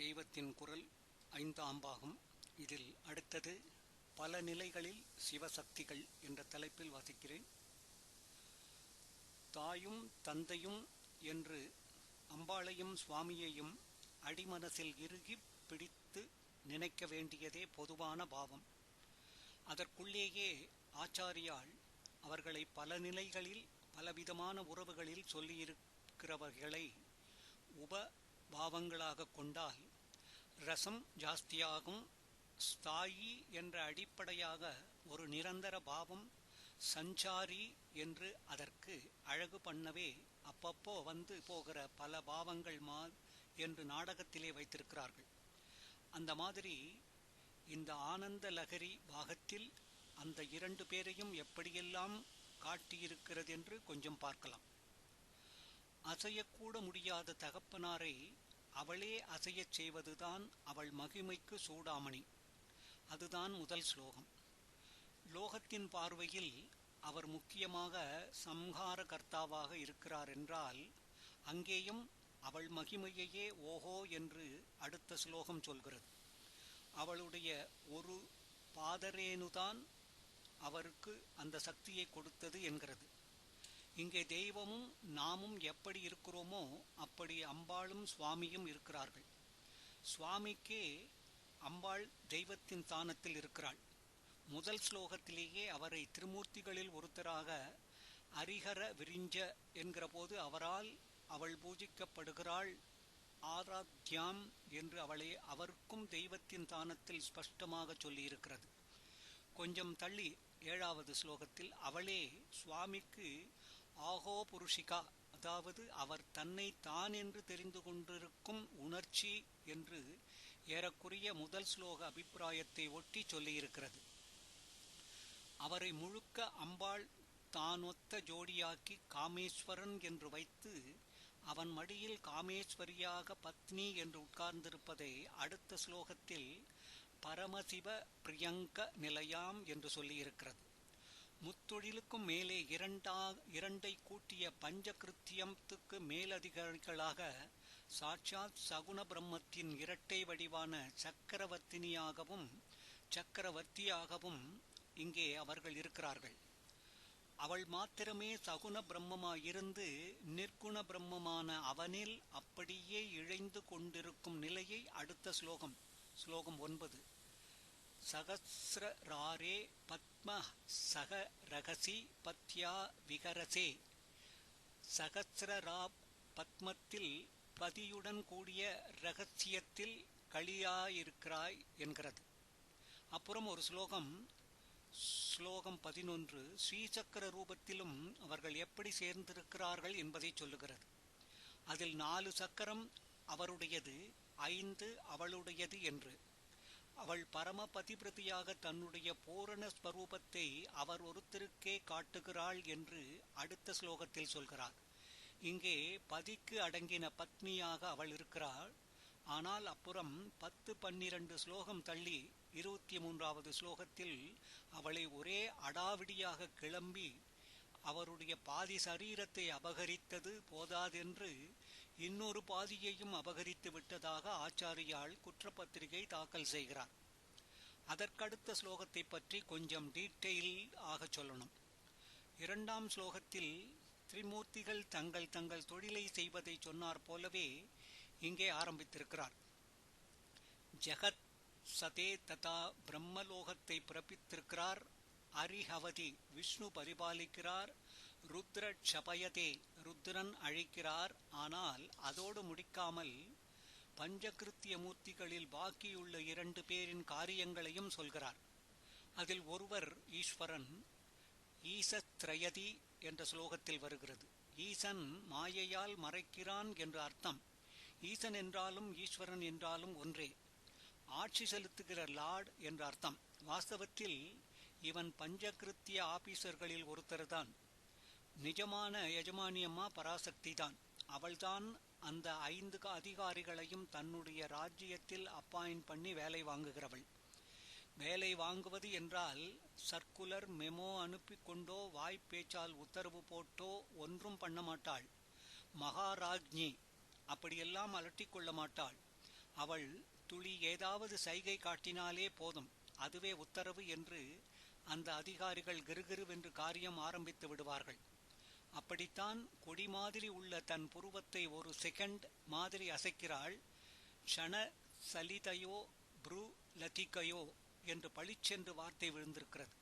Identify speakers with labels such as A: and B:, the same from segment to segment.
A: தெய்வத்தின் குரல் ஐந்தாம் பாகம். இதில் அடுத்தது பல நிலைகளில் சிவசக்திகள் என்ற தலைப்பில் வாசிக்கிறேன். தாயும் தந்தையும் என்று அம்பாளையும் சுவாமியையும் அடிமனசில் இறுகி பிடித்து நினைக்க வேண்டியதே பொதுவான பாவம். அதற்குள்ளேயே ஆச்சாரியால் அவர்களை பல நிலைகளில் பலவிதமான உறவுகளில் சொல்லியிருக்கிறவர்களை உப பாவங்களாக கொண்டால் ரசம் ஜாஸ்தியாகும். ஸ்தாயி என்ற அடிப்படையாக ஒரு நிரந்தர பாவம், சஞ்சாரி என்று அதற்கு அழகு பண்ணவே அப்பப்போ வந்து போகிற பல பாவங்கள் என்று நாடகத்திலே வைத்திருக்கிறார்கள். அந்த மாதிரி இந்த ஆனந்த லகரி பாகத்தில் அந்த இரண்டு பேரையும் எப்படியெல்லாம் காட்டியிருக்கிறது என்று கொஞ்சம் பார்க்கலாம். அசையக்கூட முடியாத தகப்பனாரை அவளே அசையச் செய்வதுதான் அவள் மகிமைக்கு சூடாமணி. அதுதான் முதல் ஸ்லோகம். லோகத்தின் பார்வையில் அவர் முக்கியமாக சம்ஹார கர்த்தாவாக இருக்கிறார் என்றால், அங்கேயும் அவள் மகிமையையே ஓஹோ என்று அடுத்த ஸ்லோகம் சொல்கிறது. அவளுடைய ஒரு பாதரேனுதான் அவருக்கு அந்த சக்தியை கொடுத்தது என்கிறது. இங்கே தெய்வமும் நாமும் எப்படி இருக்கிறோமோ அப்படி அம்பாளும் சுவாமியும் இருக்கிறார்கள். சுவாமிக்கே அம்பாள் தெய்வத்தின் தானத்தில் இருக்கிறாள். முதல் ஸ்லோகத்திலேயே அவரை திருமூர்த்திகளில் ஒருத்தராக அரிஹர விரிஞ்ச என்கிற போது அவரால் அவள் பூஜிக்கப்படுகிறாள். ஆராத்யாம் என்று அவளை அவருக்கும் தெய்வத்தின் தானத்தில் ஸ்பஷ்டமாக சொல்லியிருக்கிறது. கொஞ்சம் தள்ளி 7வது ஸ்லோகத்தில் அவளே சுவாமிக்கு ஆகோ புருஷிகா, அதாவது அவர் தன்னை தான் என்று தெரிந்து கொண்டிருக்கும் உணர்ச்சி என்று ஏறக்குறைய முதல் ஸ்லோக அபிப்பிராயத்தை ஒட்டி சொல்லியிருக்கிறது. அவரை முழுக்க அம்பாள் தானொத்த ஜோடியாக்கி காமேஸ்வரன் என்று வைத்து அவன் மடியில் காமேஸ்வரியாக பத்னி என்று உட்கார்ந்திருப்பதை அடுத்த ஸ்லோகத்தில் பரமசிவ பிரியங்க நிலையாம் என்று சொல்லியிருக்கிறது. முத்தொழிலுக்கும் மேலே இரண்டை கூட்டிய பஞ்சகிருத்தியத்துக்கு மேலதிகாரிகளாக சாட்சாத் சகுண பிரம்மத்தின் இரட்டை வடிவான சக்கரவர்த்தினியாகவும் சக்கரவர்த்தியாகவும் இங்கே அவர்கள் இருக்கிறார்கள். அவள் மாத்திரமே சகுண பிரம்மமாயிருந்து நிர்குண பிரம்மமான அவனில் அப்படியே இழைந்து கொண்டிருக்கும் நிலையை அடுத்த ஸ்லோகம் 9 சகஸ்ரராரே பத்ம சக ரகசி பத்யா விகரசே. சகஸ்ரரா பத்மத்தில் பதியுடன் கூடிய ரகசியத்தில் களியாயிருக்கிறாய் என்கிறது. அப்புறம் ஒரு ஸ்லோகம் 11 ஸ்ரீசக்கர ரூபத்திலும் அவர்கள் எப்படி சேர்ந்திருக்கிறார்கள் என்பதை சொல்லுகிறது. அதில் 4 சக்கரம் அவருடையது, 5 அவளுடையது என்று. அவள் பரம பதிபிரதியாக தன்னுடைய பூரண ஸ்வரூபத்தை அவர் ஒருத்தருக்கே காட்டுகிறாள் என்று அடுத்த ஸ்லோகத்தில் சொல்கிறார். இங்கே பதிக்கு அடங்கின பத்னியாக அவள் இருக்கிறாள். ஆனால் அப்புறம் 10-12 ஸ்லோகம் தள்ளி 23வது ஸ்லோகத்தில் அவளை ஒரே அடாவிடியாக கிளம்பி அவருடைய பாதி சரீரத்தை அபகரித்தது போதாதென்று இன்னொரு பாதியையும் அபகரித்து விட்டதாக ஆச்சாரியால் குற்றப்பத்திரிகை தாக்கல் செய்கிறார். அதற்கடுத்த ஸ்லோகத்தை பற்றி கொஞ்சம் டீட்டெயில் ஆக சொல்லணும். 2ஆம் ஸ்லோகத்தில் திரிமூர்த்திகள் தங்கள் தொழிலை செய்வதை சொன்னார் போலவே இங்கே ஆரம்பித்திருக்கிறார். ஜெகத் சதே ததா பிரம்மலோகத்தை பிறப்பித்திருக்கிறார். அரிஹவதி விஷ்ணு பரிபாலிக்கிறார். ருத்ர க்ஷபயதே ருத்ரன் அழிக்கிறார். ஆனால் அதோடு முடிக்காமல் பஞ்சகிருத்திய மூர்த்திகளில் பாக்கியுள்ள 2 பேரின் காரியங்களையும் சொல்கிறார். அதில் ஒருவர் ஈஸ்வரன். ஈசத்ரயதி என்ற ஸ்லோகத்தில் வருகிறது. ஈசன் மாயையால் மறைக்கிறான் என்று அர்த்தம். ஈசன் என்றாலும் ஈஸ்வரன் என்றாலும் ஒன்றே. ஆட்சி செலுத்துகிற லார்ட் என்று அர்த்தம். வாஸ்தவத்தில் இவன் பஞ்சகிருத்திய ஆபீசர்களில் ஒருத்தர்தான். நிஜமான எஜமானியம்மா பராசக்தி தான். அவள்தான் அந்த 5 அதிகாரிகளையும் தன்னுடைய ராஜ்யத்தில் அப்பாயிண்ட் பண்ணி வேலை வாங்குகிறவள். வேலை வாங்குவது என்றால் சர்க்குலர் மெமோ அனுப்பி கொண்டோ வாய்ப்பேச்சால் உத்தரவு போட்டோ ஒன்றும் பண்ண மாட்டாள். மகாராஜ்ஞி அப்படியெல்லாம் அலட்டிக்கொள்ள மாட்டாள். அவள் துளி ஏதாவது சைகை காட்டினாலே போதும், அதுவே உத்தரவு என்று அந்த அதிகாரிகள் கிறுகிறுவென்று காரியம் ஆரம்பித்து விடுவார்கள். அப்படித்தான் கொடி மாதிரி உள்ள தன் புருவத்தை ஒரு செகண்ட் மாதிரி அசைக்கிறாள். க்ஷண சலிதையோ ப்ரூ லதிகையோ என்று பளிச்சென்று வார்த்தை விழுந்திருக்கிறது.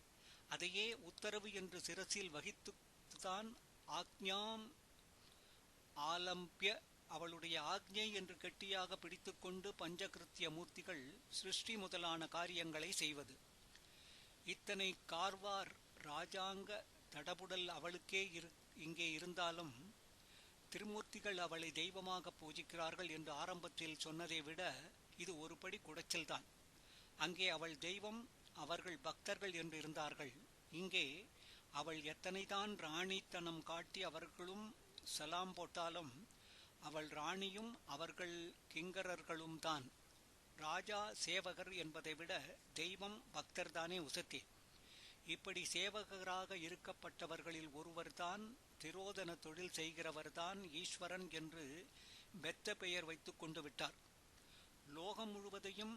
A: அதையே உத்தரவு என்று சிரசில் வகித்துதான் ஆக்ஞாம் ஆலம்பிய அவளுடைய ஆக்ஞை என்று கெட்டியாக பிடித்துக்கொண்டு பஞ்சகிருத்திய மூர்த்திகள் சிருஷ்டி முதலான காரியங்களை செய்வது. இத்தனை கார்வார் ராஜாங்க தடபுடல் அவளுக்கே இங்கே இருந்தாலும் திருமூர்த்திகள் அவளை தெய்வமாக பூஜிக்கிறார்கள் என்று ஆரம்பத்தில் சொன்னதை விட இது ஒரு படி குடைச்சல்தான். அங்கே அவள் தெய்வம், அவர்கள் பக்தர்கள் என்று இருந்தார்கள். இங்கே அவள் எத்தனைதான் ராணித்தனம் காட்டி அவர்களும் சலாம் போட்டாலும் அவள் ராணியும் அவர்கள் கிங்கரர்களும் தான். ராஜா சேவகர் என்பதை விட தெய்வம் பக்தர்தானே உசத்தி. இப்படி சேவகராக இருக்கப்பட்டவர்களில் ஒருவர்தான், திரோதன தொழில் செய்கிறவர்தான் ஈஸ்வரன் என்று பெத்த பெயர் வைத்து கொண்டு விட்டார். லோகம் முழுவதையும்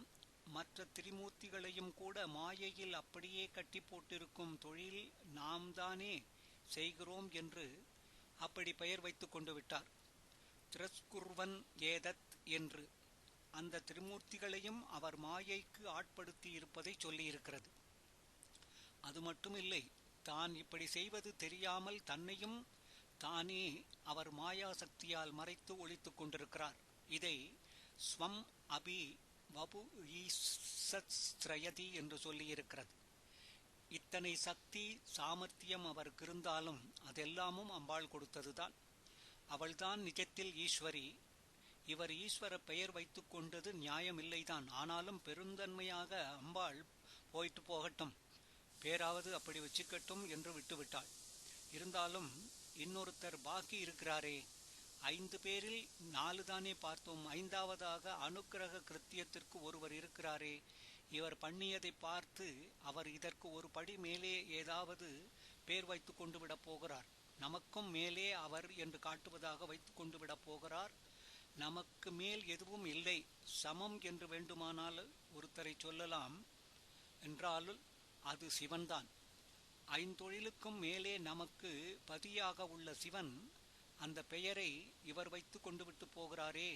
A: மற்ற திரிமூர்த்திகளையும் கூட மாயையில் அப்படியே கட்டி போட்டிருக்கும் தொழில் நாம் தானே செய்கிறோம் என்று அப்படி பெயர் வைத்து கொண்டு விட்டார். திரஸ்குர்வன் ஏதத் என்று அந்த திரிமூர்த்திகளையும் அவர் மாயைக்கு ஆட்படுத்தி இருப்பதை சொல்லியிருக்கிறது. அது மட்டுமில்லை, தான் இப்படி செய்வது தெரியாமல் தன்னையும் தானே அவர் மாயா சக்தியால் மறைத்து ஒழித்துக் கொண்டிருக்கிறார். இதை ஸ்வம் அபி வபு ஈஸ்ரயதி என்று சொல்லியிருக்கிறது. இத்தனை சக்தி சாமர்த்தியம் அவருக்கு இருந்தாலும் அதெல்லாமும் அம்பாள் கொடுத்ததுதான். அவள்தான் நிஜத்தில் ஈஸ்வரி. இவர் ஈஸ்வர பெயர் வைத்து கொண்டது நியாயமில்லைதான். ஆனாலும் பெருந்தன்மையாக அம்பாள் போயிட்டு போகட்டும், பேராவது அப்படி வச்சுக்கட்டும் என்று விட்டுவிட்டாள். இருந்தாலும் இன்னொருத்தர் பாக்கி இருக்கிறாரே, 5 பேரில் 4 தானே பார்த்தோம், 5வதாக அனுக்கிரக கிருத்தியத்திற்கு ஒருவர் இருக்கிறாரே, இவர் பண்ணியதை பார்த்து அவர் இதற்கு ஒரு படி மேலே ஏதாவது பேர் வைத்து கொண்டு விடப் போகிறார். நமக்கும் மேலே அவர் என்று காட்டுவதாக வைத்து கொண்டு விடப் போகிறார். நமக்கு மேல் எதுவும் இல்லை, சமம் என்று வேண்டுமானால் ஒருத்தரை சொல்லலாம். என்றாலும் அது சிவன்தான். 5 தொழிலுக்கும் மேலே நமக்கு பதியாக உள்ள சிவன் அந்த பெயரை இவர் வைத்து கொண்டு விட்டு போகிறாரே,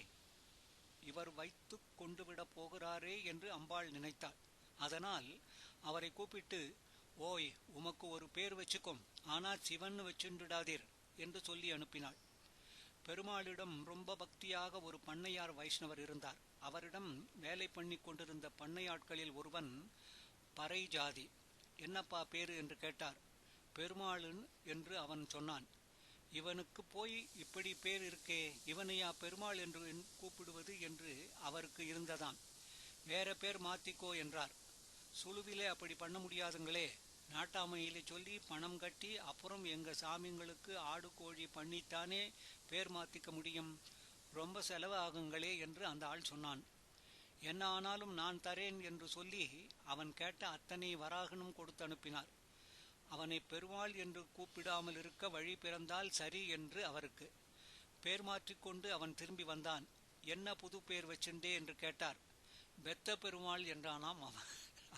A: இவர் வைத்து கொண்டு விட போகிறாரே என்று அம்பாள் நினைத்தாள். அதனால் அவரை கூப்பிட்டு, ஓய், உமக்கு ஒரு பேர் வச்சுக்கும், ஆனால் சிவன் வச்சுடாதீர் என்று சொல்லி அனுப்பினாள். பெருமாளிடம் ரொம்ப பக்தியாக ஒரு பண்ணையார் வைஷ்ணவர் இருந்தார். அவரிடம் வேலை பண்ணி கொண்டிருந்த பண்ணையாட்களில் ஒருவன் பறை ஜாதி. என்னப்பா பேரு என்று கேட்டார். பெருமாளுன் என்று அவன் சொன்னான். இவனுக்கு போய் இப்படி பேர் இருக்கே, இவனையா பெருமாள் என்று கூப்பிடுவது என்று அவருக்கு இருந்ததாம். வேற பேர் மாத்திக்கோ என்றார். சுழுவிலே அப்படி பண்ண முடியாதுங்களே, நாட்டாமையிலே சொல்லி பணம் கட்டி அப்புறம் எங்க சாமிங்களுக்கு ஆடு கோழி பண்ணித்தானே பேர் மாத்திக்க முடியும், ரொம்ப செலவு ஆகுங்களே என்று அந்த ஆள் சொன்னான். என்ன ஆனாலும் நான் தரேன் என்று சொல்லி அவன் கேட்ட அத்தனை வராகனும் கொடுத்து அனுப்பினார். அவனை பெருமாள் என்று கூப்பிடாமல் இருக்க வழி பிறந்தால் சரி என்று அவருக்கு. பேர் மாற்றிக்கொண்டு அவன் திரும்பி வந்தான். என்ன புது பேர் வச்சுண்டே என்று கேட்டார். பெத்த பெருமாள் என்றானாம்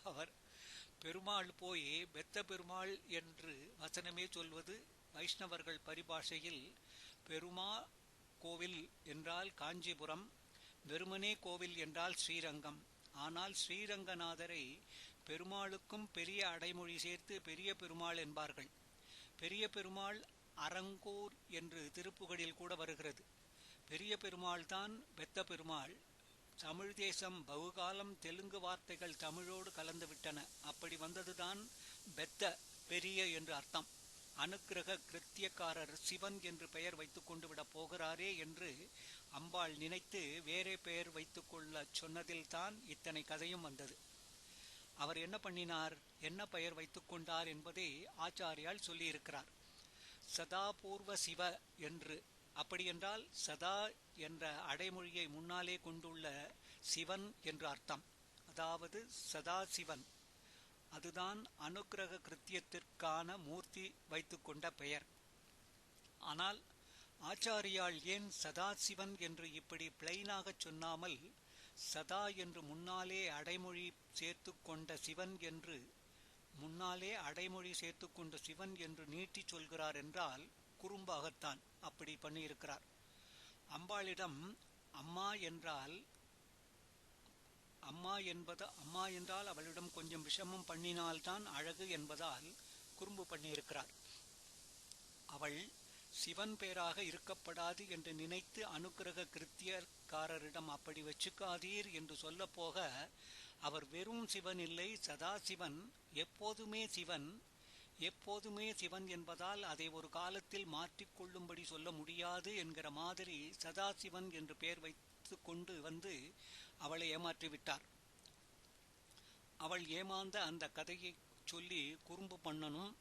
A: அவர். பெருமாள் போய் பெத்த பெருமாள் என்று வசனமே சொல்வது வைஷ்ணவர்கள் பரிபாஷையில். பெருமா கோவில் என்றால் காஞ்சிபுரம், வெறுமனே கோவில் என்றால் ஸ்ரீரங்கம். ஆனால் ஸ்ரீரங்கநாதரை பெருமாளுக்கும் பெரிய அடைமொழி சேர்த்து பெரிய பெருமாள் என்பார்கள். பெரிய பெருமாள் அரங்கூர் என்று திருப்புகழில் கூட வருகிறது. பெரிய பெருமாள் தான் பெத்த பெருமாள். தமிழ் தேசம் பகுகாலம் தெலுங்கு வார்த்தைகள் தமிழோடு கலந்து விட்டன. அப்படி வந்ததுதான் பெத்த, பெரிய என்று அர்த்தம். அனுக்கிரக கிருத்தியக்காரர் சிவன் என்று பெயர் வைத்து கொண்டு விட போகிறாரே என்று அம்பாள் நினைத்து வேறே பெயர் வைத்து கொள்ள சொன்னதில்தான் இத்தனை கதையும் வந்தது. அவர் என்ன பண்ணினார், என்ன பெயர் வைத்துக் கொண்டார் என்பதை ஆச்சாரியால் சொல்லியிருக்கிறார். சதா பூர்வ சிவ என்று. அப்படியென்றால் சதா என்ற அடைமொழியை முன்னாலே கொண்டுள்ள சிவன் என்று அர்த்தம். அதாவது சதா சிவன். அதுதான் அனுக்கிரக கிருத்தியத்திற்கான மூர்த்தி வைத்துக்கொண்ட பெயர். ஆனால் ஆச்சாரியால் ஏன் சதாசிவன் என்று இப்படி பிளைனாக சொன்னாமல் சதா என்று முன்னாலே அடைமொழி சேர்த்து கொண்ட சிவன் என்று நீட்டிச் சொல்கிறார் என்றால் குறும்பாகத்தான் அப்படி பண்ணியிருக்கிறார். அம்பாளிடம் அம்மா என்றால் அவளிடம் கொஞ்சம் விஷமம் பண்ணினால்தான் அழகு என்பதால் குறும்பு பண்ணியிருக்கிறார். அவள் சிவன் பேராக இருக்கப்படாது என்று நினைத்து அனுக்கிரக கிருத்தியக்காரரிடம் அப்படி வச்சுக்காதீர் என்று சொல்ல போக, அவர் வெறும் சிவன் இல்லை, சதாசிவன், எப்போதுமே சிவன் என்பதால் அதை ஒரு காலத்தில் மாற்றிக்கொள்ளும்படி சொல்ல முடியாது என்கிற மாதிரி சதாசிவன் என்று பெயர் வைத்து கொண்டு வந்து அவளை ஏமாற்றிவிட்டார். அவள் ஏமாந்த அந்த கதையை சொல்லி குறும்பு பண்ணனும்,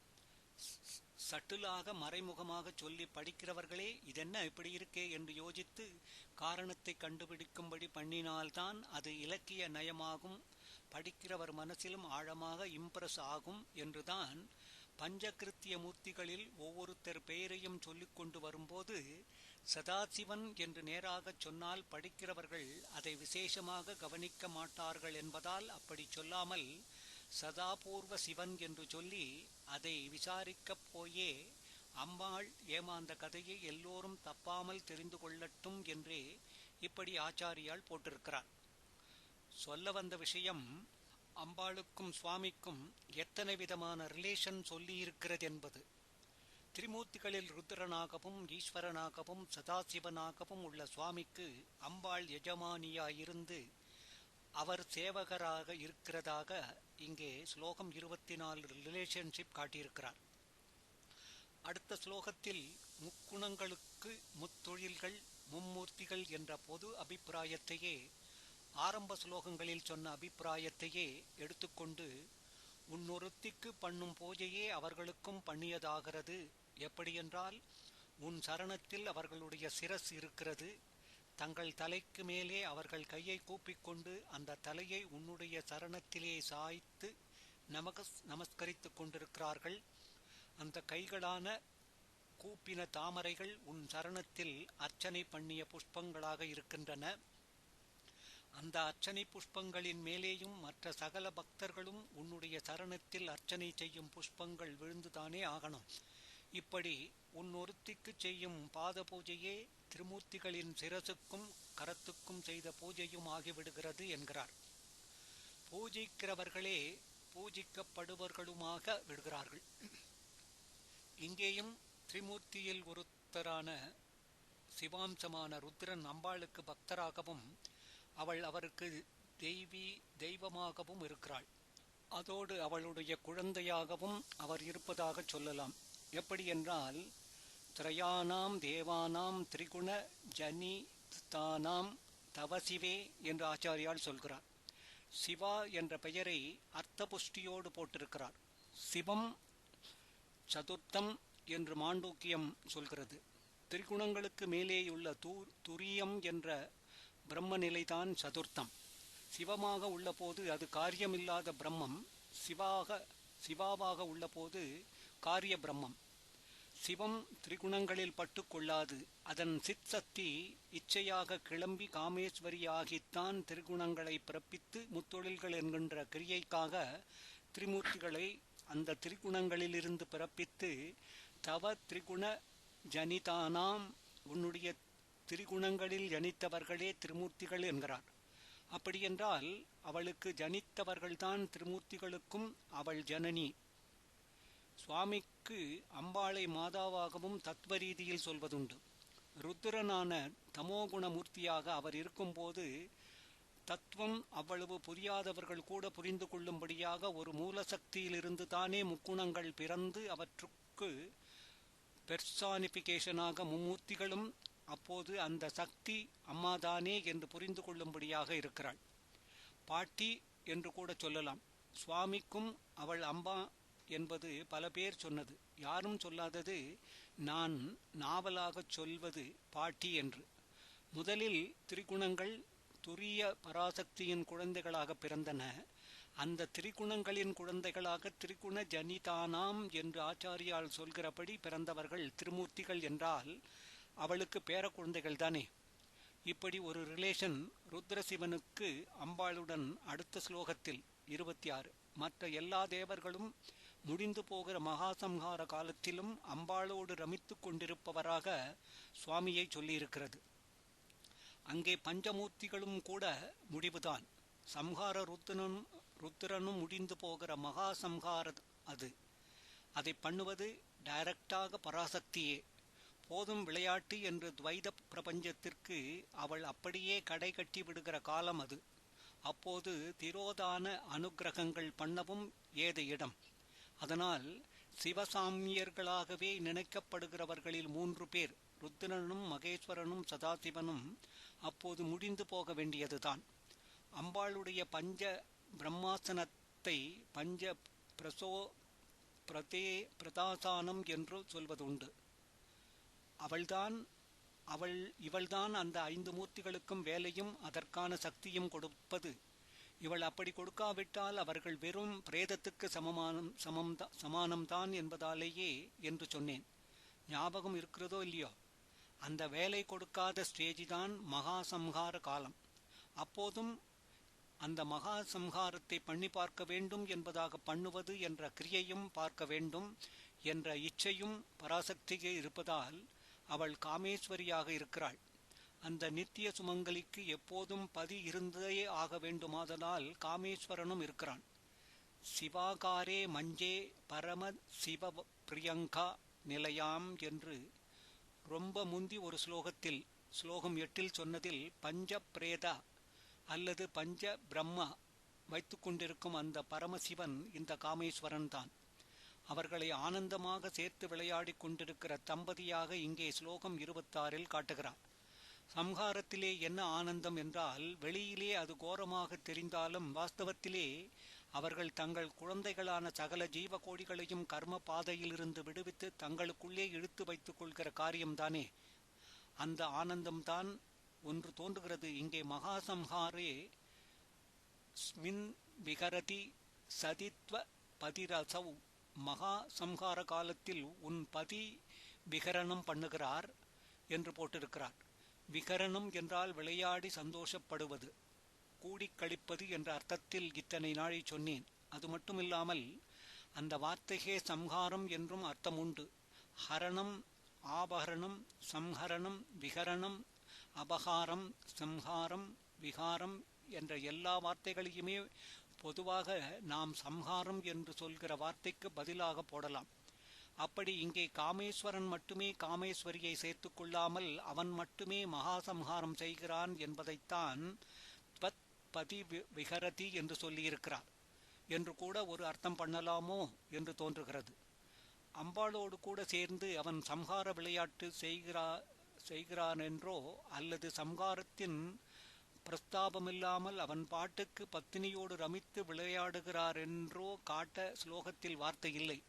A: சட்டிலாக மறைமுகமாக சொல்லி படிக்கிறவர்களே இதென்ன இப்படி இருக்கே என்று யோசித்து காரணத்தை கண்டுபிடிக்கும்படி பண்ணினால்தான் அது இலக்கிய நயமாகும், படிக்கிறவர் மனசிலும் ஆழமாக இம்ப்ரெஸ் ஆகும் என்றுதான் பஞ்சகிருத்திய மூர்த்திகளில் ஒவ்வொருத்தர் பெயரையும் சொல்லிக் கொண்டு வரும்போது சதாசிவன் என்று நேராகச் சொன்னால் படிக்கிறவர்கள் அதை விசேஷமாக கவனிக்க மாட்டார்கள் என்பதால் அப்படி சொல்லாமல் சதாபூர்வ சிவன் என்று சொல்லி அதை விசாரிக்கப் போயே அம்பாள் ஏமாந்த கதையை எல்லோரும் தப்பாமல் தெரிந்து கொள்ளட்டும் என்றே இப்படி ஆச்சாரியால் போட்டிருக்கிறார். சொல்ல வந்த விஷயம், அம்பாளுக்கும் சுவாமிக்கும் எத்தனை விதமான ரிலேஷன் சொல்லியிருக்கிறது என்பது. திரிமூர்த்திகளில் ருத்ரனாகவும் ஈஸ்வரனாகவும் சதாசிவனாகவும் உள்ள சுவாமிக்கு அம்பாள் எஜமானியாயிருந்து அவர் சேவகராக இருக்கிறதாக இங்கே ஸ்லோகம் 24 ரிலேஷன்ஷிப் காட்டியிருக்கிறார். அடுத்த ஸ்லோகத்தில் முக்குணங்களுக்கு முத்தொழில்கள் மும்மூர்த்திகள் என்ற பொது அபிப்பிராயத்தையே, ஆரம்ப ஸ்லோகங்களில் சொன்ன அபிப்பிராயத்தையே எடுத்துக்கொண்டு உன்னொருத்திக்கு பண்ணும் பூஜையே அவர்களுக்கும் பண்ணியதாகிறது. எப்படியென்றால், உன் சரணத்தில் அவர்களுடைய சிரஸ் இருக்கிறது, தங்கள் தலைக்கு மேலே அவர்கள் கையை கூப்பிக்கொண்டு அந்த தலையை உன்னுடைய சரணத்திலே சாய்த்து நமஸ்கரித்து கொண்டிருக்கிறார்கள். அந்த கைகளான கூப்பின தாமரைகள் உன் சரணத்தில் அர்ச்சனை பண்ணிய புஷ்பங்களாக இருக்கின்றன. அந்த அர்ச்சனை புஷ்பங்களின் மேலேயும் மற்ற சகல பக்தர்களும் உன்னுடைய சரணத்தில் அர்ச்சனை செய்யும் புஷ்பங்கள் விழுந்துதானே ஆகணும். இப்படி உன் ஒருத்திக்கு செய்யும் பாத பூஜையே திருமூர்த்திகளின் சிரசுக்கும் கரத்துக்கும் செய்த பூஜையும் ஆகிவிடுகிறது என்கிறார். பூஜிக்கிறவர்களே பூஜிக்கப்படுபவர்களுமாக விடுகிறார்கள். இங்கேயும் திரிமூர்த்தியில் ஒருத்தரான சிவாம்சமான ருத்ரன் அம்பாளுக்கு பக்தராகவும் அவள் அவருக்கு தெய்வமாகவும் இருக்கிறாள். அதோடு அவளுடைய குழந்தையாகவும் அவர் இருப்பதாக சொல்லலாம். எப்படி என்றால், திரயானாம் தேவானாம் திரிகுண ஜனிதானாம் தவசிவே என்று ஆச்சாரியால் சொல்கிறார். சிவா என்ற பெயரை அர்த்த புஷ்டியோடு போட்டிருக்கிறார். சிவம் சதுர்த்தம் என்று மாண்டூக்கியம் சொல்கிறது. திரிகுணங்களுக்கு மேலேயுள்ள துரியம் என்ற பிரம்ம நிலைதான் சதுர்த்தம். சிவமாக உள்ள போது அது காரியமில்லாத பிரம்மம், சிவாவாக உள்ள போது காரிய பிரம்மம். சிவம் திரிகுணங்களில் பட்டு கொள்ளாது. அதன் சித் சக்தி இச்சையாக கிளம்பி காமேஸ்வரியாகித்தான் திரிகுணங்களை பிறப்பித்து முத்தொழில்கள் என்கின்ற கிரியைக்காக திரிமூர்த்திகளை அந்த திரிகுணங்களிலிருந்து பிறப்பித்து தவ திரிகுண ஜனிதானாம், உன்னுடைய திரிகுணங்களில் ஜனித்தவர்களே திருமூர்த்திகள் என்கிறார். அப்படியென்றால் அவளுக்கு ஜனித்தவர்கள்தான் திருமூர்த்திகளுக்கும் அவள் ஜனனி. சுவாமிக்கு அம்பாளை மாதாவாகவும் தத்துவ ரீதியில் சொல்வதுண்டு. ருத்ரனான தமோகுண மூர்த்தியாக அவர் இருக்கும்போது தத்துவம் அவ்வளவு புரியாதவர்கள் கூட புரிந்து கொள்ளும்படியாக ஒரு மூலசக்தியிலிருந்து தானே முக்குணங்கள் பிறந்து அவற்றுக்கு பெர்சானிபிகேஷனாக மும்மூர்த்திகளும் அப்போது அந்த சக்தி அம்மாதானே என்று புரிந்து கொள்ளும்படியாக இருக்கிறாள். பாட்டி என்று கூட சொல்லலாம். சுவாமிக்கும் அவள் அம்மா என்பது பல பேர் சொன்னது, யாரும் சொல்லாதது நான் நாவலாகச் சொல்வது பாட்டி என்று. முதலில் திரிகுணங்கள் துரிய பராசக்தியின் குழந்தைகளாக பிறந்தன. அந்த திரிகுணங்களின் குழந்தைகளாக திரிகுண ஜனிதானாம் என்று ஆச்சாரியால் சொல்கிறபடி பிறந்தவர்கள் திருமூர்த்திகள் என்றால் அவளுக்கு பேர குழந்தைகள் தானே. இப்படி ஒரு ரிலேஷன் ருத்ரசிவனுக்கு அம்பாளுடன் அடுத்த ஸ்லோகத்தில் 26. மற்ற எல்லா தேவர்களும் முடிந்து போகிற மகாசம்ஹார காலத்திலும் அம்பாளோடு ரமித்துக் கொண்டிருப்பவராக சுவாமியை சொல்லியிருக்கிறது. அங்கே பஞ்சமூர்த்திகளும் கூட முடிவுதான். சம்ஹார ருத்ரனும் முடிந்து போகிற மகாசம்ஹார அது. அதை பண்ணுவது டைரக்டாக பராசக்தியே. போதும் விளையாட்டு என்று துவைத பிரபஞ்சத்திற்கு அவள் அப்படியே கடை கட்டி விடுகிற காலம் அது. அப்போது திரோதான அனுக்கிரகங்கள் பண்ணவும் ஏது இடம். அதனால் சிவசாமியர்களாகவே நினைக்கப்படுகிறவர்களில் 3 பேர், ருத்ரனும் மகேஸ்வரனும் சதாசிவனும், அப்போது முடிந்து போக வேண்டியதுதான். அம்பாளுடைய பஞ்ச பிரம்மாசனத்தை பஞ்ச பிரதாசானம் என்று சொல்வதுண்டு. இவள்தான் அந்த 5 மூர்த்திகளுக்கும் வேலையும் அதற்கான சக்தியும் கொடுப்பது. இவள் அப்படி கொடுக்காவிட்டால் அவர்கள் வெறும் பிரேதத்துக்கு சமானம்தான் என்பதாலேயே என்று சொன்னேன். ஞாபகம் இருக்கிறதோ இல்லையோ? அந்த வேலை கொடுக்காத ஸ்டேஜிதான் மகாசம்ஹார காலம். அப்போதும் அந்த மகாசம்ஹாரத்தை பண்ணி பார்க்க வேண்டும் என்பதாக பண்ணுவது என்ற கிரியையும் பார்க்க வேண்டும் என்ற இச்சையும் பராசக்திக்கு இருப்பதால் அவள் காமேஸ்வரியாக இருக்கிறாள். அந்த நித்திய சுமங்கலிக்கு எப்போதும் பதி இருந்தே ஆக வேண்டுமாதலால் காமேஸ்வரனும் இருக்கிறான். சிவாகாரே மஞ்சே பரம சிவ பிரியங்கா நிலையாம் என்று ரொம்ப முந்தி ஒரு ஸ்லோகத்தில், ஸ்லோகம் 8 சொன்னதில் பஞ்ச பிரேதா அல்லது பஞ்ச பிரம்மா வைத்து கொண்டிருக்கும் அந்த பரமசிவன் இந்த காமேஸ்வரன் தான். அவர்களை ஆனந்தமாக சேர்த்து விளையாடி கொண்டிருக்கிற தம்பதியாக இங்கே ஸ்லோகம் 26 காட்டுகிறார். சம்ஹாரத்திலே என்ன ஆனந்தம் என்றால், வெளியிலே அது கோரமாக தெரிந்தாலும் வாஸ்தவத்திலே அவர்கள் தங்கள் குழந்தைகளான சகல ஜீவகோடிகளையும் கர்ம பாதையிலிருந்து விடுவித்து தங்களுக்குள்ளே இழுத்து வைத்துக் கொள்கிற காரியம்தானே. அந்த ஆனந்தம்தான் ஒன்று தோன்றுகிறது இங்கே. மகாசம்ஹாரே ஸ்மின் விகரதி சதித்வ பதிரசௌ. மகா சம்ஹார காலத்தில் உன் பதி விகரணம் பண்ணுகிறார் என்று போட்டிருக்கிறார். விகரணம் என்றால் விளையாடி சந்தோஷப்படுவது, கூடிக்கழிப்பது என்ற அர்த்தத்தில் இத்தனை நாளை சொன்னேன். அது மட்டுமில்லாமல் அந்த வார்த்தைக்கே சம்ஹாரம் என்றும் அர்த்தம் உண்டு. ஹரணம், ஆபகரணம், சம்ஹரணம், விகரணம், அபகாரம், சம்ஹாரம், விகாரம் என்ற எல்லா வார்த்தைகளையுமே பொதுவாக நாம் சம்ஹாரம் என்று சொல்கிற வார்த்தைக்கு பதிலாக போடலாம். அப்படி இங்கே காமேஸ்வரன் மட்டுமே காமேஸ்வரியை சேர்த்து கொள்ளாமல் அவன் மட்டுமே மகாசம்ஹாரம் செய்கிறான் என்பதைத்தான் த்வத் பதி விகரதி என்று சொல்லியிருக்கிறார் என்று கூட ஒரு அர்த்தம் பண்ணலாமோ என்று தோன்றுகிறது. அம்பாளோடு கூட சேர்ந்து அவன் சம்ஹார விளையாட்டு செய்கிறானென்றோ அல்லது சம்ஹாரத்தின் பிரஸ்தாபமில்லாமல் அவன் பாட்டுக்கு பத்தினியோடு ரமித்து விளையாடுகிறாரென்றோ காட்ட ஸ்லோகத்தில் வார்த்தை இல்லை.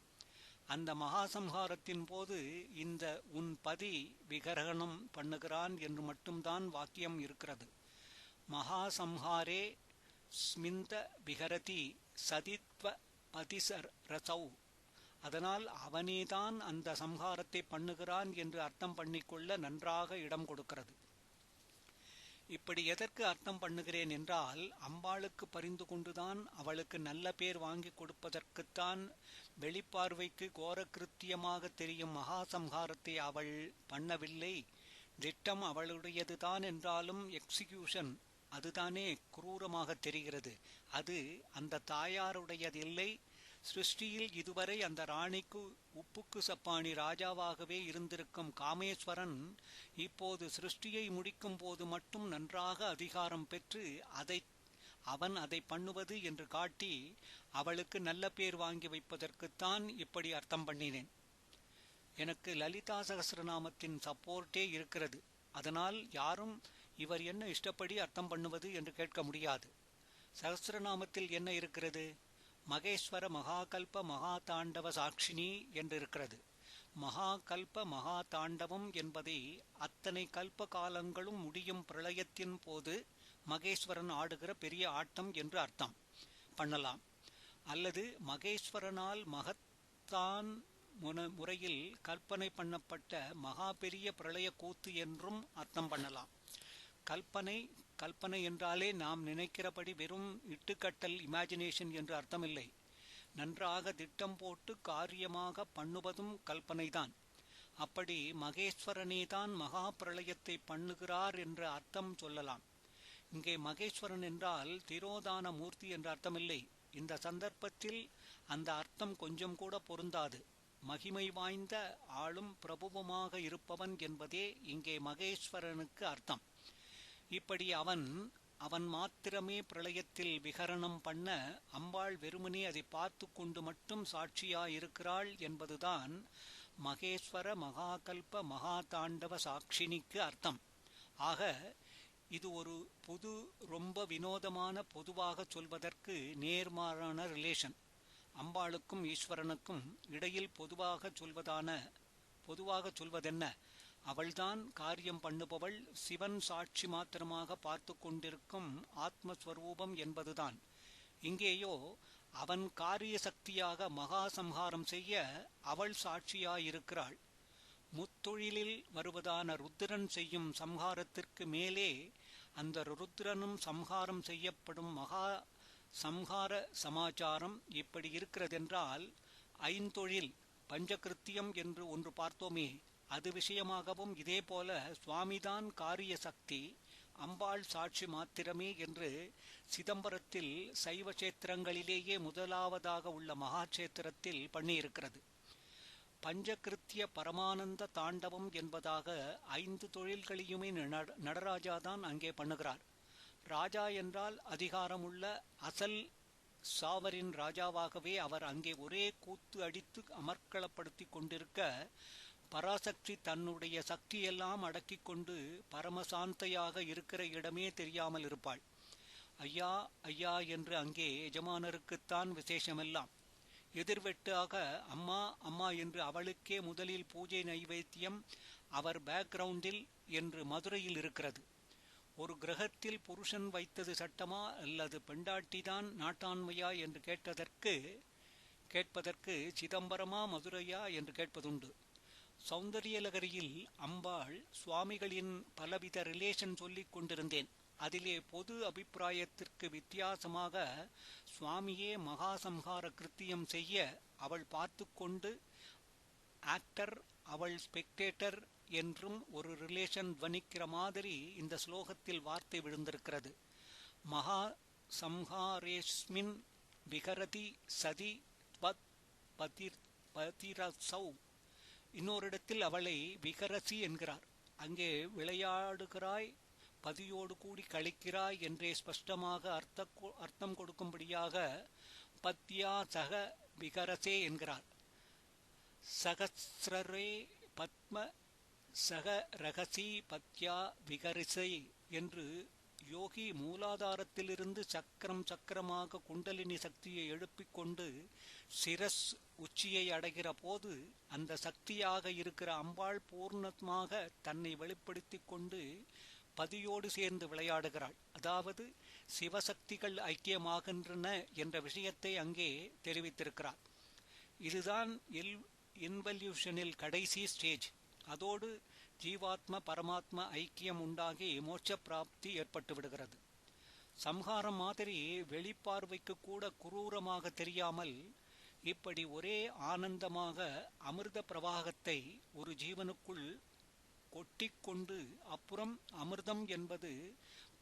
A: அந்த மகாசம்ஹாரத்தின் போது இந்த உன் பதி விகரணம் பண்ணுகிறான் என்று மட்டும்தான் வாக்கியம் இருக்கிறது. மகாசம்ஹாரே ஸ்மிந்த விகரதி சதித்வ பதிசர் ரசௌ. அதனால் அவனேதான் அந்த சம்ஹாரத்தை பண்ணுகிறான் என்று அர்த்தம் பண்ணிக்கொள்ள நன்றாக இடம் கொடுக்கிறது. இப்படி எதற்கு அர்த்தம் பண்ணுகிறேன் என்றால், அம்பாளுக்கு பரிந்து கொண்டுதான் அவளுக்கு நல்ல பேர் வாங்கி கொடுப்பதற்குத்தான் வெளிப்பார்வைக்கு கோர கிருத்தியமாக தெரியும் மகாசம்ஹாரத்தை அவள் பண்ணவில்லை. திட்டம் அவளுடையதுதான் என்றாலும் எக்ஸிகியூஷன் அதுதானே குரூரமாக தெரிகிறது. அது அந்த தாயாருடையதில்லை. சிருஷ்டியில் இதுவரை அந்த ராணிக்கு உப்புக்கு சப்பானி ராஜாவாகவே இருந்திருக்கும் காமேஸ்வரன் இப்போது சிருஷ்டியை முடிக்கும் போது மட்டும் நன்றாக அதிகாரம் பெற்று அவன் அதை பண்ணுவது என்று காட்டி அவளுக்கு நல்ல பேர் வாங்கி வைப்பதற்குத்தான் இப்படி அர்த்தம் பண்ணினேன். எனக்கு லலிதா சகஸ்ரநாமத்தின் சப்போர்ட்டே இருக்கிறது. அதனால் யாரும் இவர் என்ன இஷ்டப்படி அர்த்தம் பண்ணுவது என்று கேட்க முடியாது. சகஸ்ரநாமத்தில் என்ன இருக்கிறது? மகேஸ்வர மகாகல்ப மகாதாண்டவ சாட்சினி என்றிருக்கிறது. மகாகல்ப மகாதாண்டவம் என்பதை அத்தனை கல்ப காலங்களும் முடியும் பிரளயத்தின் போது மகேஸ்வரன் ஆடுகிற பெரிய ஆட்டம் என்று அர்த்தம் பண்ணலாம். அல்லது மகேஸ்வரனால் மகத்தான் முறையில் கற்பனை பண்ணப்பட்ட மகா பெரிய பிரளய கூத்து என்றும் அர்த்தம் பண்ணலாம். கல்பனை கல்பனை என்றாலே நாம் நினைக்கிறபடி வெறும் இட்டுக்கட்டல் இமேஜினேஷன் என்று அர்த்தமில்லை. நன்றாக திட்டம் போட்டு காரியமாக பண்ணுவதும் கல்பனைதான். அப்படி மகேஸ்வரனேதான் மகா பிரளயத்தை பண்ணுகிறார் என்ற அர்த்தம் சொல்லலாம். இங்கே மகேஸ்வரன் என்றால் திரோதான மூர்த்தி என்ற அர்த்தமில்லை. இந்த சந்தர்ப்பத்தில் அந்த அர்த்தம் கொஞ்சம் கூட பொருந்தாது. மகிமை வாய்ந்த ஆளும் பிரபுவுமாக இருப்பவன் என்பதே இங்கே மகேஸ்வரனுக்கு அர்த்தம். இப்படி அவன் மாத்திரமே பிரளயத்தில் விகரணம் பண்ண அம்பாள் வெறுமனே அதை பார்த்து கொண்டு மட்டும் சாட்சியாயிருக்கிறாள் என்பதுதான் மகேஸ்வர மகாகல்ப மகா தாண்டவ சாட்சினிக்கு அர்த்தம். ஆக இது ஒரு ரொம்ப வினோதமான, பொதுவாக சொல்வதற்கு நேர்மாறான ரிலேஷன். அம்பாளுக்கும் ஈஸ்வரனுக்கும் இடையில் பொதுவாக சொல்வதென்ன? அவள்தான் காரியம் பண்ணுபவள், சிவன் சாட்சி மாத்திரமாக பார்த்து கொண்டிருக்கும் ஆத்மஸ்வரூபம் என்பதுதான். இங்கேயோ அவன் காரிய சக்தியாக மகா சம்ஹாரம் செய்ய அவள் சாட்சியாயிருக்கிறாள். முத்தொழிலில் வருவதான ருத்திரன் செய்யும் சம்ஹாரத்திற்கு மேலே அந்த ருத்திரனும் சம்ஹாரம் செய்யப்படும் மகா சம்ஹார சமாச்சாரம் இப்படி இருக்கிறதென்றால், ஐந்தொழில் பஞ்சகிருத்தியம் என்று ஒன்று பார்த்தோமே, அது விஷயமாகவும் இதே போல சுவாமிதான் காரிய சக்தி, அம்பாள் சாட்சி மாத்திரமே என்று சிதம்பரத்தில் சைவ கஷேத்திரங்களிலேயே முதலாவதாக உள்ள மகாட்சேத்திரத்தில் பண்ணியிருக்கிறது. பஞ்சகிருத்திய பரமானந்த தாண்டவம் என்பதாக 5 தொழில்களையுமே நடராஜாதான் அங்கே பண்ணுகிறார். ராஜா என்றால் அதிகாரமுள்ள அசல் சாவரின் ராஜாவாகவே அவர் அங்கே ஒரே கூத்து அடித்து அமர்க்களப்படுத்தி கொண்டிருக்க, பராசக்தி தன்னுடைய சக்தியெல்லாம் அடக்கிக் கொண்டு பரமசாந்தையாக இருக்கிற இடமே தெரியாமல் இருப்பாள். ஐயா ஐயா என்று அங்கே எஜமானருக்குத்தான் விசேஷமெல்லாம். எதிர்வெட்டாக அம்மா அம்மா என்று அவளுக்கே முதலில் பூஜை நைவேத்தியம் அவர் பேக்ரவுண்டில் என்று மதுரையில் இருக்கிறது. ஒரு கிரகத்தில் புருஷன் வைத்தது சட்டமா அல்லது பெண்டாட்டிதான் நாட்டாண்மையா என்று கேட்பதற்கு சிதம்பரமா மதுரையா என்று கேட்பதுண்டு. சௌந்தரியலகரியில் அம்பாள் சுவாமிகளின் பலவித ரிலேஷன் சொல்லிக் கொண்டிருந்தேன். அதிலே பொது அபிப்பிராயத்திற்கு வித்தியாசமாக சுவாமியே மகாசம்ஹார கிருத்தியம் செய்ய அவள் பார்த்து கொண்டு ஆக்டர், அவள் ஸ்பெக்டேட்டர் என்றும் ஒரு ரிலேஷன் துவனிக்கிற மாதிரி இந்த ஸ்லோகத்தில் வார்த்தை விழுந்திருக்கிறது. மகா சம்ஹாரேஸ்மின் விகரதி சதி த்வத் பதிரசௌ. இன்னொரு இடத்தில் அவளை விகரசி என்கிறார். அங்கே விளையாடுகிறாய், பதியோடு கூடி கழிக்கிறாய் என்றே ஸ்பஷ்டமாக அர்த்தம் கொடுக்கும்படியாக பத்யா சக விகரசே என்கிறார். சகஸ்ரரே பத்ம சக ரகசி பத்யா விகரிசை என்று யோகி மூலாதாரத்திலிருந்து சக்கரமாக குண்டலினி சக்தியை எழுப்பிக் கொண்டு சிரஸ் உச்சியை அடைகிற போது அந்த சக்தியாக இருக்கிற அம்பாள் பூர்ணமாக தன்னை வெளிப்படுத்தி கொண்டு பதியோடு சேர்ந்து விளையாடுகிறாள். அதாவது சிவசக்திகள் ஐக்கியமாகின்றன என்ற விஷயத்தை அங்கே தெரிவித்திருக்கிறார். இதுதான் இன்வல்யூஷனில் கடைசி ஸ்டேஜ். அதோடு ஜீவாத்ம பரமாத்ம ஐக்கியம் உண்டாகி மோட்ச பிராப்தி ஏற்பட்டு விடுகிறது. சம்ஹாரம் மாதிரி வெளிப்பார்வைக்கு கூட குரூரமாக தெரியாமல் இப்படி ஒரே ஆனந்தமாக அமிர்த பிரவாகத்தை ஒரு ஜீவனுக்குள் கொட்டிக்கொண்டு அப்புறம் அமிர்தம் என்பது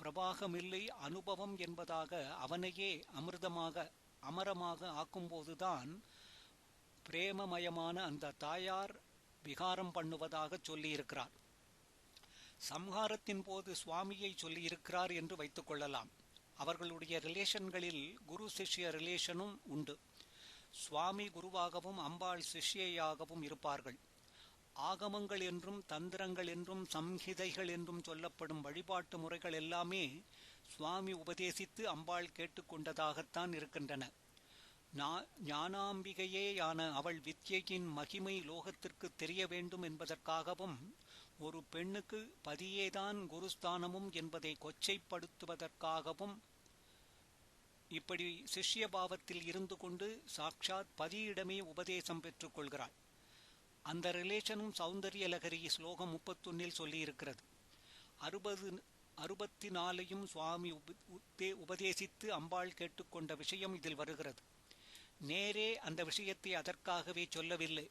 A: பிரவாகமில்லை அனுபவம் என்பதாக அவனையே அமிர்தமாக அமரமாக ஆக்கும்போதுதான் பிரேமமயமான அந்த தாயார் விகாரம் பண்ணுவதாக சொல்லியிருக்கிறார். சம்ஹாரத்தின் போது சுவாமியை சொல்லியிருக்கிறார் என்று வைத்துக் கொள்ளலாம். அவர்களுடைய ரிலேஷன்களில் குரு சிஷ்ய ரிலேஷனும் உண்டு. சுவாமி குருவாகவும் அம்பாள் சிஷ்யையாகவும் இருப்பார்கள். ஆகமங்கள் என்றும் தந்திரங்கள் என்றும் சம்ஹிதைகள் என்றும் சொல்லப்படும் வழிபாட்டு முறைகள் எல்லாமே சுவாமி உபதேசித்து அம்பாள் கேட்டுக்கொண்டதாகத்தான் இருக்கின்றன. ஞானாம்பிகையேயான அவள் வித்யையின் மகிமை லோகத்திற்கு தெரிய வேண்டும் என்பதற்காகவும் ஒரு பெண்ணுக்கு பதியேதான் குருஸ்தானமும் என்பதை கொச்சைப்படுத்துவதற்காகவும் இப்படி சிஷ்ய பாவத்தில் இருந்து கொண்டு சாட்சாத் பதியிடமே உபதேசம் பெற்றுக் கொள்கிறாள். அந்த ரிலேஷனும் சௌந்தரியலகரி ஸ்லோகம் 31 சொல்லியிருக்கிறது. 64 சுவாமி உபதேசித்து அம்பாள் கேட்டுக்கொண்ட விஷயம் இதில் வருகிறது. நேரே அந்த விஷயத்தை அதற்காகவே சொல்லவில்லை.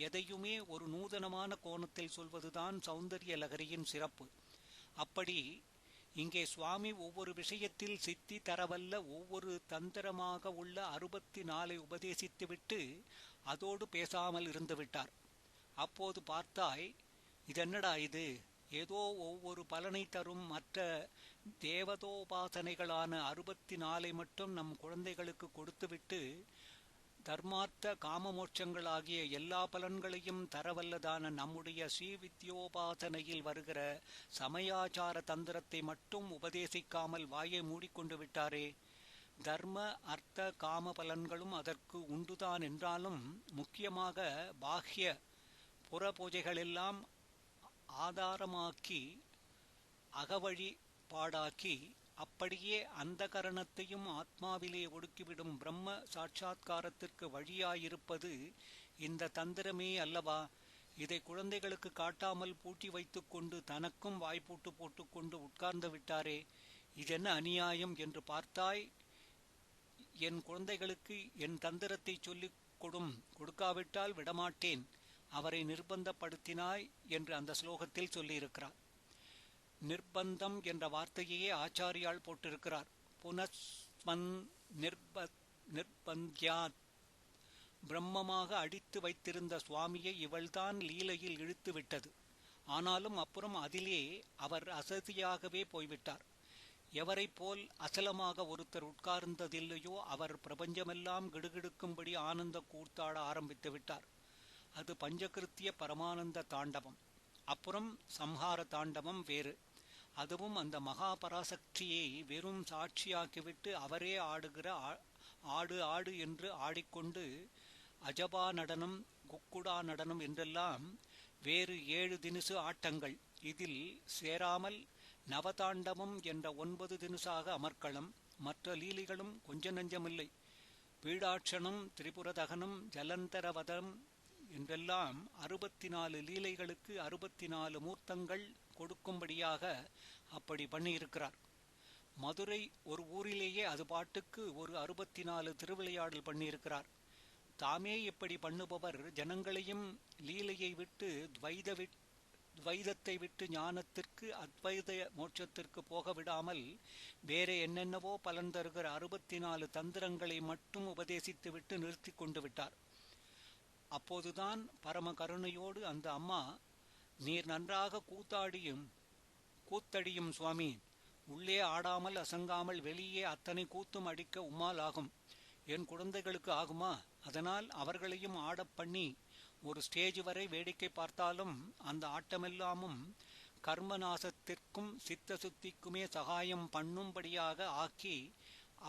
A: எதையுமே ஒரு நூதனமான கோணத்தில் சொல்வதுதான் சௌந்தரிய லகரியின் சிறப்பு. அப்படி இங்கே சுவாமி ஒவ்வொரு விஷயத்தில் சித்தி தரவல்ல ஒவ்வொரு தந்திரமாக உள்ள 64 உபதேசித்துவிட்டு அதோடு பேசாமல் இருந்து விட்டார். அப்போது பார்த்தாய், இதென்னடா இது, ஏதோ ஒவ்வொரு பலனை தரும் மற்ற தேவதோபாசனைகளான 64 மட்டும் நம் குழந்தைகளுக்கு கொடுத்துவிட்டு தர்மார்த்த காமமோட்சங்களாகிய எல்லா பலன்களையும் தரவல்லதான நம்முடைய ஸ்ரீவித்யோபாசனையில் வருகிற சமயாச்சார தந்திரத்தை மட்டும் உபதேசிக்காமல் வாயை மூடிக்கொண்டு விட்டாரே. தர்ம அர்த்த காம பலன்களும் அதற்கு உண்டுதான் என்றாலும் முக்கியமாக பாஹ்ய புற பூஜைகளெல்லாம் ஆதாரமாக்கி அகவழிபாடாக்கி அப்படியே அந்த கரணத்தையும் ஆத்மாவிலே ஒடுக்கிவிடும் பிரம்ம சாட்சா்காரத்திற்கு வழியாயிருப்பது இந்த தந்திரமே அல்லவா? இதை குழந்தைகளுக்கு காட்டாமல் பூட்டி வைத்துக்கொண்டு தனக்கும் வாய்ப்பூட்டு போட்டுக்கொண்டு உட்கார்ந்து விட்டாரே, இதென்ன அநியாயம் என்று பார்த்தாய். என் குழந்தைகளுக்கு என் தந்திரத்தை சொல்லிக் கொடுக்காவிட்டால் விடமாட்டேன், அவரை நிர்பந்தப்படுத்தினாய் என்று அந்த ஸ்லோகத்தில் சொல்லியிருக்கிறார். நிர்பந்தம் என்ற வார்த்தையே ஆச்சாரியால் போட்டிருக்கிறார். புனஸ்மன் நிர்பந்தியாத். பிரம்மமாக அடித்து வைத்திருந்த சுவாமியை இவள்தான் லீலையில் இழுத்து விட்டது. ஆனாலும் அப்புறம் அதிலே அவர் அசதியாகவே போய்விட்டார். எவரை போல் அசலமாக ஒருத்தர் உட்கார்ந்ததில்லையோ அவர் பிரபஞ்சமெல்லாம் கிடுகிடுக்கும்படி ஆனந்த கூத்தாட ஆரம்பித்து விட்டார். அது பஞ்சகிருத்திய பரமானந்த தாண்டவம். அப்புறம் சம்ஹார தாண்டவம் வேறு. அதுவும் அந்த மகாபராசக்தியை வெறும் சாட்சியாக்கிவிட்டு அவரே ஆடுகிற ஆடு ஆடு என்று ஆடிக்கொண்டு அஜபா நடனம் குக்குடா நடனம் என்றெல்லாம் வேறு 7 தினுசு ஆட்டங்கள். இதில் சேராமல் நவதாண்டவம் என்ற 9 தினுசாக அமர்க்களம். மற்ற லீலைகளும் கொஞ்ச நஞ்சமில்லை. பீடாட்சணம், திரிபுரதகனம், ஜலந்தரவதம் என்றெல்லாம் 64 லீலைகளுக்கு 64 மூர்த்தங்கள் கொடுக்கும்படியாக அப்படி பண்ணியிருக்கிறார். மதுரை ஒரு ஊரிலேயே அது பாட்டுக்கு ஒரு 64 திருவிளையாடல் பண்ணியிருக்கிறார். தாமே இப்படி பண்ணுபவர் ஜனங்களையும் லீலையை விட்டு துவைதத்தை விட்டு ஞானத்திற்கு அத்வைத மோட்சத்திற்கு போக விடாமல் வேற என்னென்னவோ பலன் தருகிற 64 தந்திரங்களை மட்டும் உபதேசித்து விட்டு நிறுத்தி கொண்டு விட்டார். அப்போதுதான் பரம கருணையோடு அந்த அம்மா, நீர் நன்றாக கூத்தடியும் சுவாமி, உள்ளே ஆடாமல் அசங்காமல் வெளியே அத்தனை கூத்தும் அடிக்க உம்மால் ஆகும், என் குழந்தைகளுக்கு ஆகுமா? அதனால் அவர்களையும் ஆடப் பண்ணி ஒரு ஸ்டேஜ் வரை வேடிக்கை பார்த்தாலும் அந்த ஆட்டமெல்லாமும் கர்மநாசத்திற்கும் சித்த சுத்திக்குமே சகாயம் பண்ணும்படியாக ஆக்கி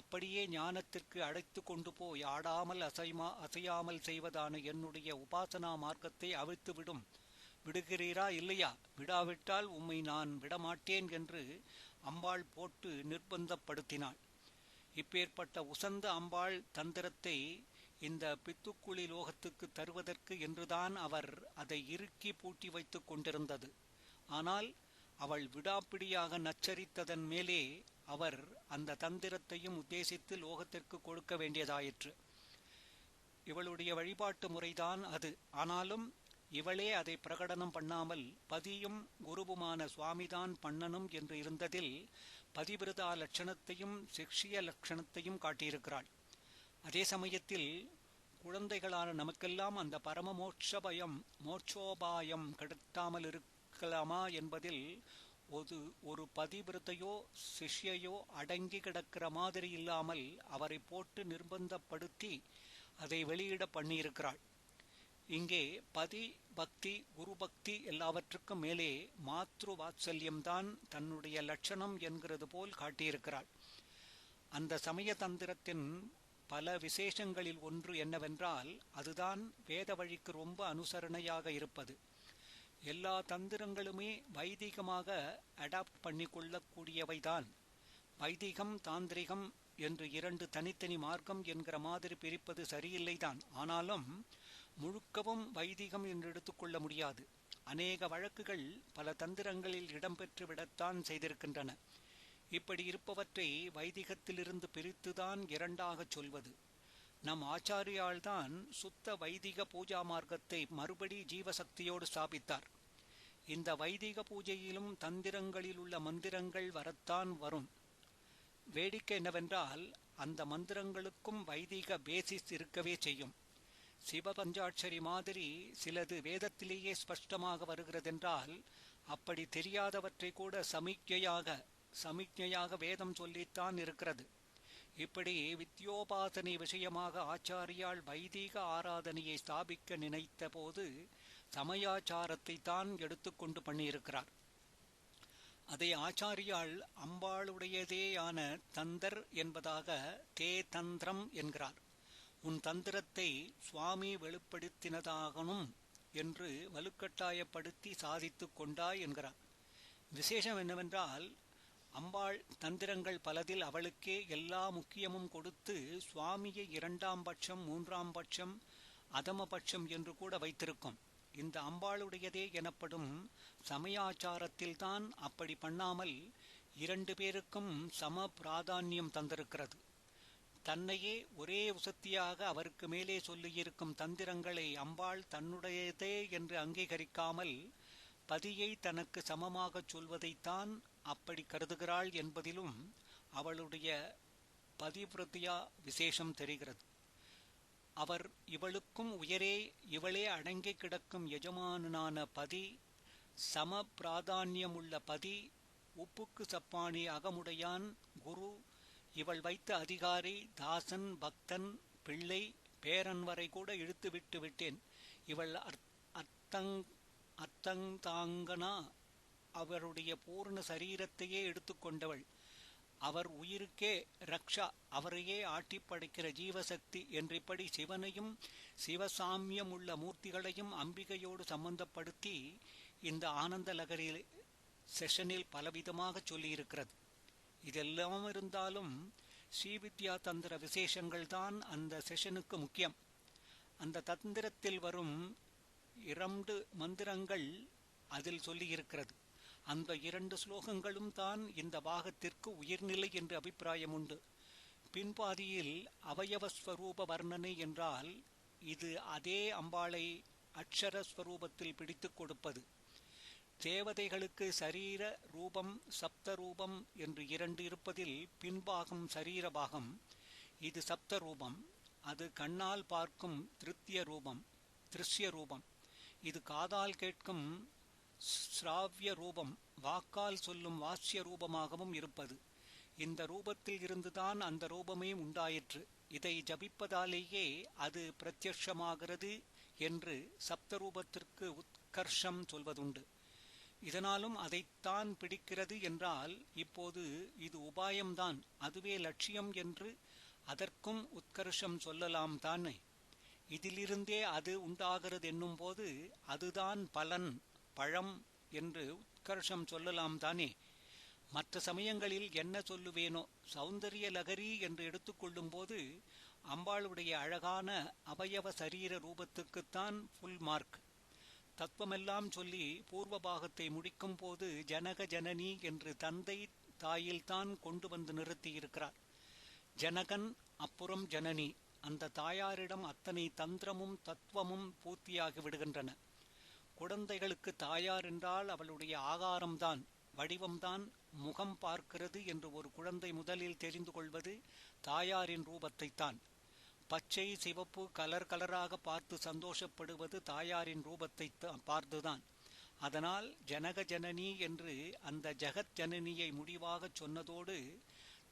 A: அப்படியே ஞானத்திற்கு அழைத்து கொண்டு போய் ஆடாமல் அசையாமல் செய்வதான என்னுடைய உபாசனா மார்க்கத்தை அவிழ்த்து விடுகிறீரா இல்லையா? விடாவிட்டால் உம்மை நான் விடமாட்டேன் என்று அம்பாள் போட்டு நிர்பந்தப்படுத்தினாள். இப்பேற்பட்ட உசந்த அம்பாள் தந்திரத்தை இந்த பித்துக்குளி லோகத்துக்கு தருவதற்கு என்றுதான் அவர் அதை இறுக்கி பூட்டி வைத்துக் கொண்டிருந்தது. ஆனால் அவள் விடாப்பிடியாக நச்சரித்ததன் மேலே அவர் அந்த தந்திரத்தையும் உத்தேசித்து லோகத்திற்கு கொடுக்க வேண்டியதாயிற்று. இவளுடைய வழிபாட்டு முறைதான் அது. ஆனாலும் இவளே அதை பிரகடனம் பண்ணாமல் பதியும் குருவுமான சுவாமிதான் பண்ணணும் என்று இருந்ததில் பதிவிரதா லட்சணத்தையும் சிக்ஷிய லட்சணத்தையும் காட்டியிருக்கிறாள். அதே சமயத்தில் குழந்தைகளான நமக்கெல்லாம் அந்த பரம மோட்சோபாயம் கிடைக்காமல் இருக்கலாமா என்பதில் ஒரு பதிவிரதையோ சிஷ்யையோ அடங்கி கிடக்கிற மாதிரி இல்லாமல் அவரை போட்டு நிர்பந்தப்படுத்தி அதை வெளியிட பண்ணியிருக்கிறாள். இங்கே பதி பக்தி குரு பக்தி எல்லாவற்றுக்கும் மேலே மாத்ரு வாத்சல்யம்தான் தன்னுடைய லட்சணம் என்கிறது போல் காட்டியிருக்கிறாள். அந்த சமய தந்திரத்தின் பல விசேஷங்களில் ஒன்று என்னவென்றால் அதுதான் வேத வழிக்கு ரொம்ப அனுசரணையாக இருப்பது. எல்லா தந்திரங்களுமே வைதிகமாக அடாப்ட் பண்ணிக்கொள்ளக்கூடியவைதான். வைதிகம் தாந்திரிகம் என்று 2 தனித்தனி மார்க்கம் என்கிற மாதிரி பிரிப்பது சரியில்லைதான். ஆனாலும் முழுக்கவும் வைதிகம் என்று எடுத்துக்கொள்ள முடியாது. அநேக வழக்குகள் பல தந்திரங்களில் இடம்பெற்று விடத்தான் செய்திருக்கின்றன. இப்படி இருப்பவற்றை வைதிகத்திலிருந்து பிரித்துதான் இரண்டாகச் சொல்வது. நம் ஆச்சாரியால்தான் சுத்த வைதிக பூஜா மார்க்கத்தை மறுபடி ஜீவசக்தியோடு ஸ்தாபித்தார். இந்த வைதிக பூஜையிலும் தந்திரங்களில் உள்ள மந்திரங்கள் வரத்தான் வரும். வேடிக்கை என்னவென்றால், அந்த மந்திரங்களுக்கும் வைதிக பேசிஸ் இருக்கவே செய்யும். சிவபஞ்சாட்சரி மாதிரி சிலது வேதத்திலேயே ஸ்பஷ்டமாக வருகிறதென்றால், அப்படி தெரியாதவற்றை கூட சமிக்ஞையாக வேதம் சொல்லித்தான் இருக்கிறது. இப்படி வித்யோபாசனை விஷயமாக ஆச்சாரியால் வைதிக ஆராதனையை ஸ்தாபிக்க நினைத்த போது சமயாச்சாரத்தை தான் எடுத்துக்கொண்டு பண்ணியிருக்கிறார். அதை ஆச்சாரியால் அம்பாளுடையதேயான தந்தர் என்பதாக தே தந்திரம் என்கிறார். உன் தந்திரத்தை சுவாமி வெளிப்படுத்தினதாகணும் என்று வலுக்கட்டாயப்படுத்தி சாதித்து கொண்டாய் என்கிறார். விசேஷம் என்னவென்றால், அம்பாள் தந்திரங்கள் பலதில் அவளுக்கே எல்லா முக்கியமும் கொடுத்து சுவாமியை இரண்டாம் பட்சம், மூன்றாம் பட்சம், அதமபட்சம் என்று கூட வைத்திருக்கும். இந்த அம்பாளுடையதே எனப்படும் சமயாச்சாரத்தில்தான் அப்படி பண்ணாமல் இரண்டு பேருக்கும் சம பிராதானியம் தந்திருக்கிறது. தன்னையே ஒரே உசத்தியாக அவருக்கு மேலே சொல்லியிருக்கும் தந்திரங்களை அம்பாள் தன்னுடையதே என்று அங்கீகரிக்காமல் பதியை தனக்கு சமமாகச் சொல்வதைத்தான் அப்படி கருதுகிறாள் என்பதிலும் அவளுடைய பதிவிரத்தியா விசேஷம் தெரிகிறது. அவர் இவளுக்கும் உயரே இவளே அடங்கி கிடக்கும் எஜமானனான பதி, சம பிராதானியமுள்ள பதி, உப்புக்கு சப்பானி அகமுடையான், குரு, இவள் வைத்த அதிகாரி, தாசன், பக்தன், பிள்ளை, பேரன் வரை கூட இழுத்து விட்டு விட்டேன். இவள் அர்த்தங்தாங்கனா, அவருடைய பூர்ண சரீரத்தையே எடுத்துக்கொண்டவள். அவர் உயிருக்கே ரக்ஷா, அவரையே ஆட்டி படைக்கிற ஜீவசக்தி என்றிப்படி சிவனையும் சிவசாமியம் உள்ள மூர்த்திகளையும் அம்பிகையோடு சம்பந்தப்படுத்தி இந்த ஆனந்த லகரி செஷனில் பலவிதமாக சொல்லியிருக்கிறது. இதெல்லாம் இருந்தாலும் ஸ்ரீவித்யா தந்திர விசேஷங்கள் தான் அந்த செஷனுக்கு முக்கியம். அந்த தந்திரத்தில் வரும் 2 மந்திரங்கள் அதில் சொல்லியிருக்கிறது. அந்த 2 ஸ்லோகங்களும் தான் இந்த பாகத்திற்கு உயிர்நிலை என்று அபிப்பிராயம் உண்டு. பின்பாதியில் அவயவஸ்வரூப வர்ணனை என்றால் இது அதே அம்பாளை அக்ஷரஸ்வரூபத்தில் பிடித்து கொடுப்பது. தேவதைகளுக்கு சரீர ரூபம், சப்த ரூபம் என்று 2 இருப்பதில் பின்பாகம் சரீர பாகம். இது சப்த ரூபம். அது கண்ணால் பார்க்கும் திருஷ்ய ரூபம். இது காதால் கேட்கும் ஸ்ராவிய ரூபம், வாக்கால் சொல்லும் வாசிய ரூபமாகவும் இருப்பது. இந்த ரூபத்தில் இருந்துதான் அந்த ரூபமே உண்டாயிற்று. இதை ஜபிப்பதாலேயே அது பிரத்யக்ஷமாகிறது என்று சப்தரூபத்திற்கு உத்கர்ஷம் சொல்வதுண்டு. இதனாலும் அதைத்தான் பிடிக்கிறது என்றால், இப்போது இது உபாயம்தான், அதுவே லட்சியம் என்று அதற்கும் உத்கர்ஷம் சொல்லலாம் தானே. இதிலிருந்தே அது உண்டாகிறது என்னும் போது அதுதான் பலன், பழம் என்று உத்கர்ஷம் சொல்லலாம் தானே. மற்ற சமயங்களில் என்ன சொல்லுவேனோ, சௌந்தரிய லகரி என்று எடுத்துக்கொள்ளும் போது அம்பாளுடைய அழகான அவயவ சரீர ரூபத்துக்குத்தான் ஃபுல் மார்க். தத்துவமெல்லாம் சொல்லி பூர்வ பாகத்தை முடிக்கும் போது ஜனக ஜனனி என்று தந்தை தாயில்தான் கொண்டு வந்து நிறுத்தியிருக்கிறார். ஜனகன், அப்புறம் ஜனனி. அந்த தாயாரிடம் அத்தனை தந்திரமும் தத்துவமும் பூர்த்தியாகி விடுகின்றன. குழந்தைகளுக்கு தாயார் என்றால் அவளுடைய ஆகாரம்தான், வடிவம்தான். முகம் பார்க்கிறது என்று ஒரு குழந்தை முதலில் தெரிந்து கொள்வது தாயாரின் ரூபத்தைத்தான். பச்சை, சிவப்பு, கலராக பார்த்து சந்தோஷப்படுவது தாயாரின் ரூபத்தை பார்த்துதான். அதனால் ஜனக ஜனனி என்று அந்த ஜெகத் ஜனனியை முடிவாக சொன்னதோடு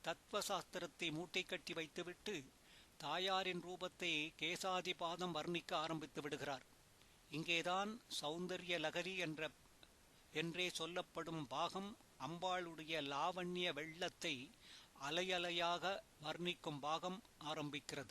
A: தத்துவசாஸ்திரத்தை மூட்டை கட்டி வைத்துவிட்டு தாயாரின் ரூபத்தை கேசாதிபாதம் வர்ணிக்க ஆரம்பித்து விடுகிறார். இங்கேதான் சௌந்தரிய லகரி என்றே சொல்லப்படும் பாகம் அம்பாளுடைய லாவண்ய வெள்ளத்தை அலையலையாக வர்ணிக்கும் பாகம் ஆரம்பிக்கிறது.